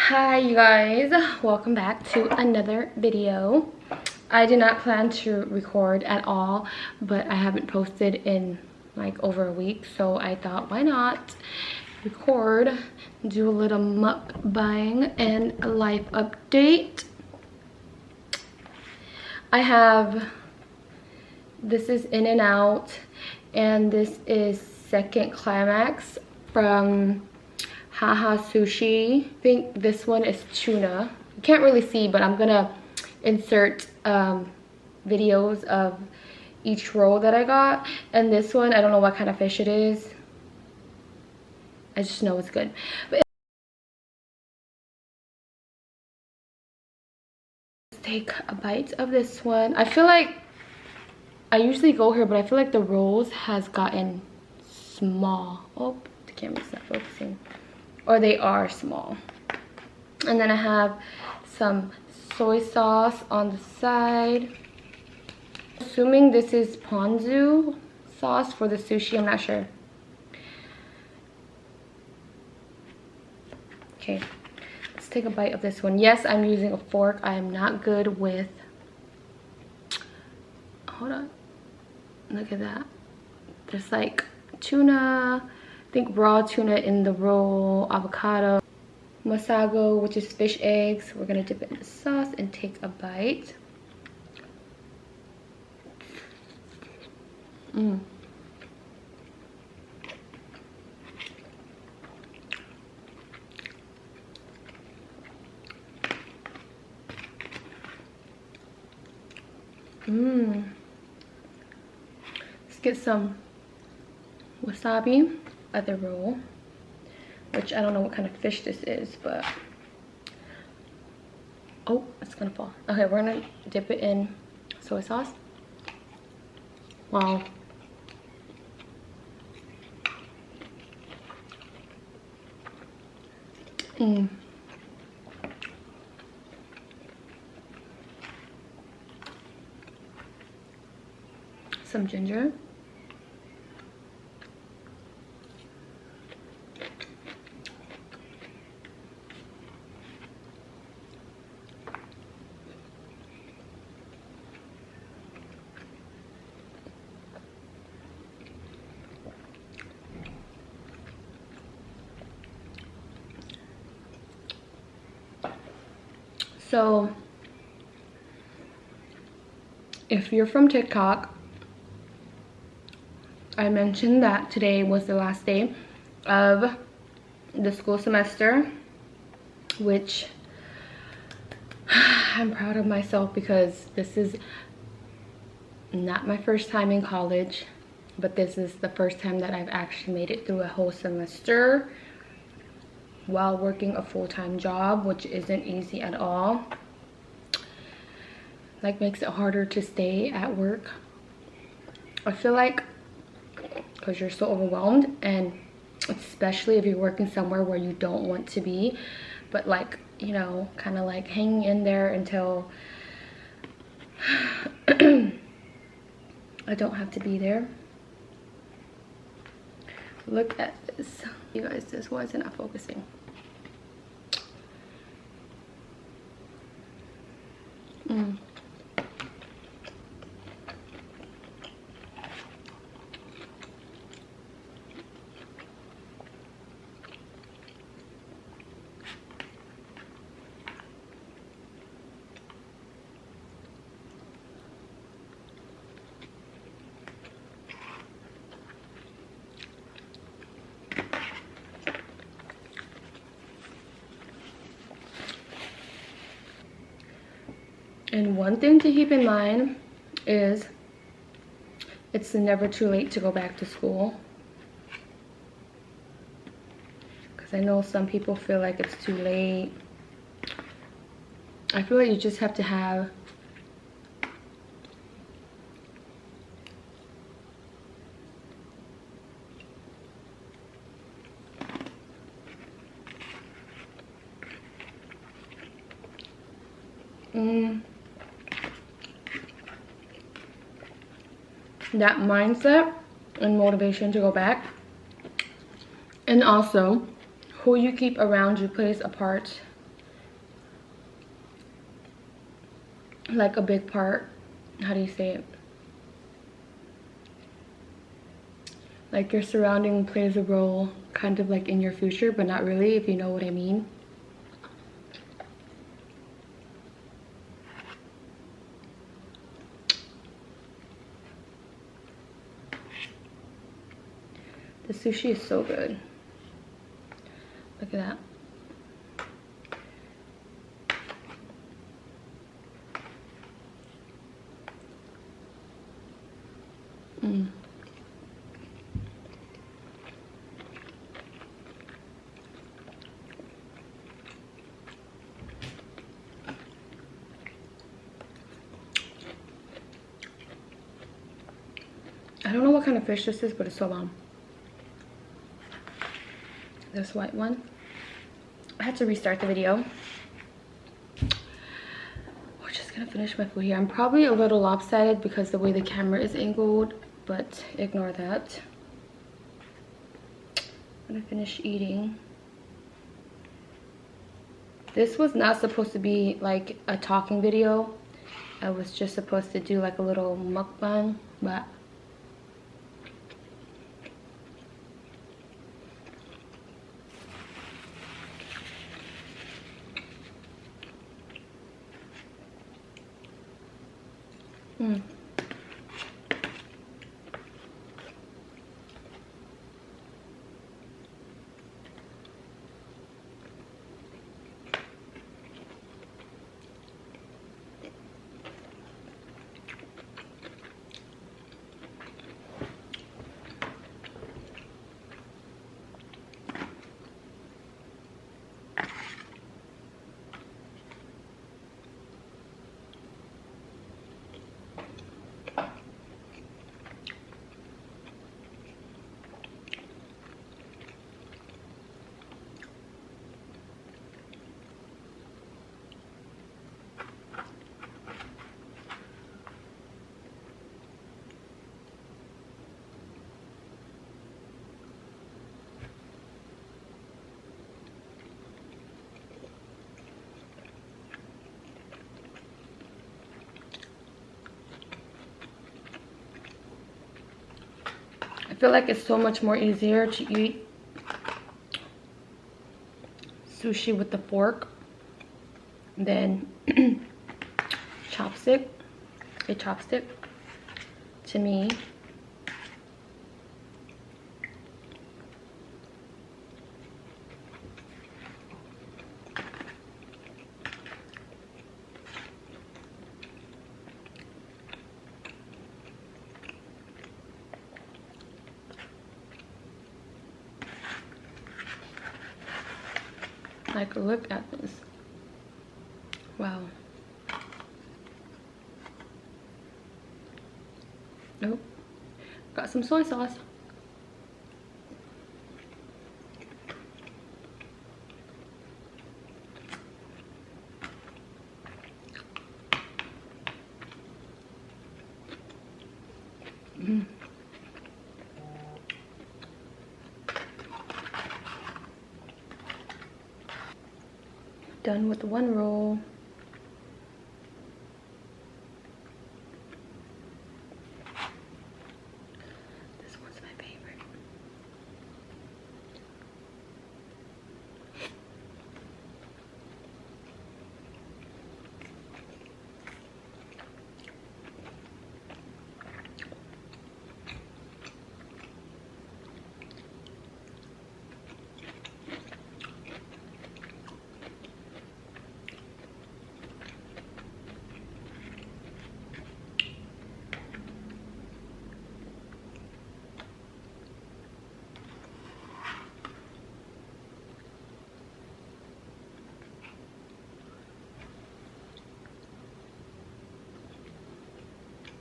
Hi you guys, welcome back to another video. I did not plan to record at all, but I haven't posted in like over a week, so I thought why not record, do a little mukbang and a life update. This is In and Out, and this is second climax from Haha Sushi. I think this one is tuna. You can't really see, but I'm gonna insert videos of each roll that I got. And this one, I don't know what kind of fish it is. I just know it's good. But let's take a bite of this one. I feel like I usually go here, but I feel like the rolls has gotten small. Oh, the camera's not focusing. Or they are small. And then I have some soy sauce on the side. Assuming this is ponzu sauce for the sushi, I'm not sure. Okay, let's take a bite of this one. Yes, I'm using a fork. I am not good with, hold on, look at that. There's like tuna, I think raw tuna in the roll, avocado, masago, which is fish eggs. We're gonna dip it in the sauce and take a bite. Let's get some wasabi at the roll, which I don't know what kind of fish this is, but oh, it's gonna fall. Okay, we're gonna dip it in soy sauce. Wow. Some ginger. So if you're from TikTok, I mentioned that today was the last day of the school semester, which I'm proud of myself because this is not my first time in college, but this is the first time that I've actually made it through a whole semester while working a full-time job, which isn't easy at all. Like, makes it harder to stay at work, I feel like, because you're so overwhelmed, and especially if you're working somewhere where you don't want to be, but like, you know, kind of like hanging in there until I don't have to be there. Look at this, you guys. This, why is it not focusing? And one thing to keep in mind is it's never too late to go back to school. Because I know some people feel like it's too late. I feel like you just have to have that mindset and motivation to go back. And also, who you keep around you plays a part like a big part. How do you say it? Like your surrounding plays a role kind of like in your future, but not really, if you know what I mean. The sushi is so good. Look at that. Mm. I don't know what kind of fish this is, but it's so bomb. This white one. I had to restart the video. We're just gonna finish my food here. I'm probably a little lopsided because the way the camera is angled, but ignore that. I'm gonna finish eating. This was not supposed to be like a talking video. I was just supposed to do like a little mukbang, but I feel like it's so much more easier to eat sushi with the fork than chopstick. A chopstick to me. Like, look at this. Wow. Oh, got some soy sauce. Done with one roll. This one's my favorite.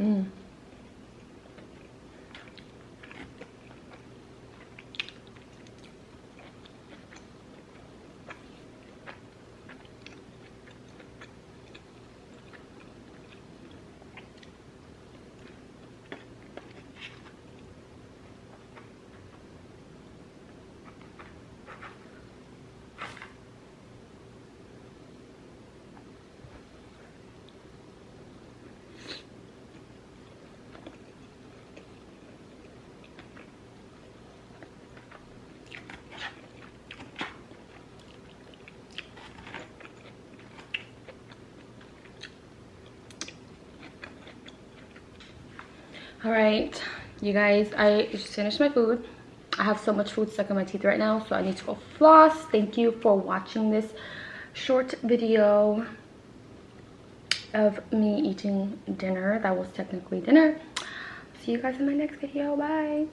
Mm. All right, you guys, I just finished my food. I have so much food stuck in my teeth right now, so I need to go floss. Thank you for watching this short video of me eating dinner. That was technically dinner. See you guys in my next video. Bye.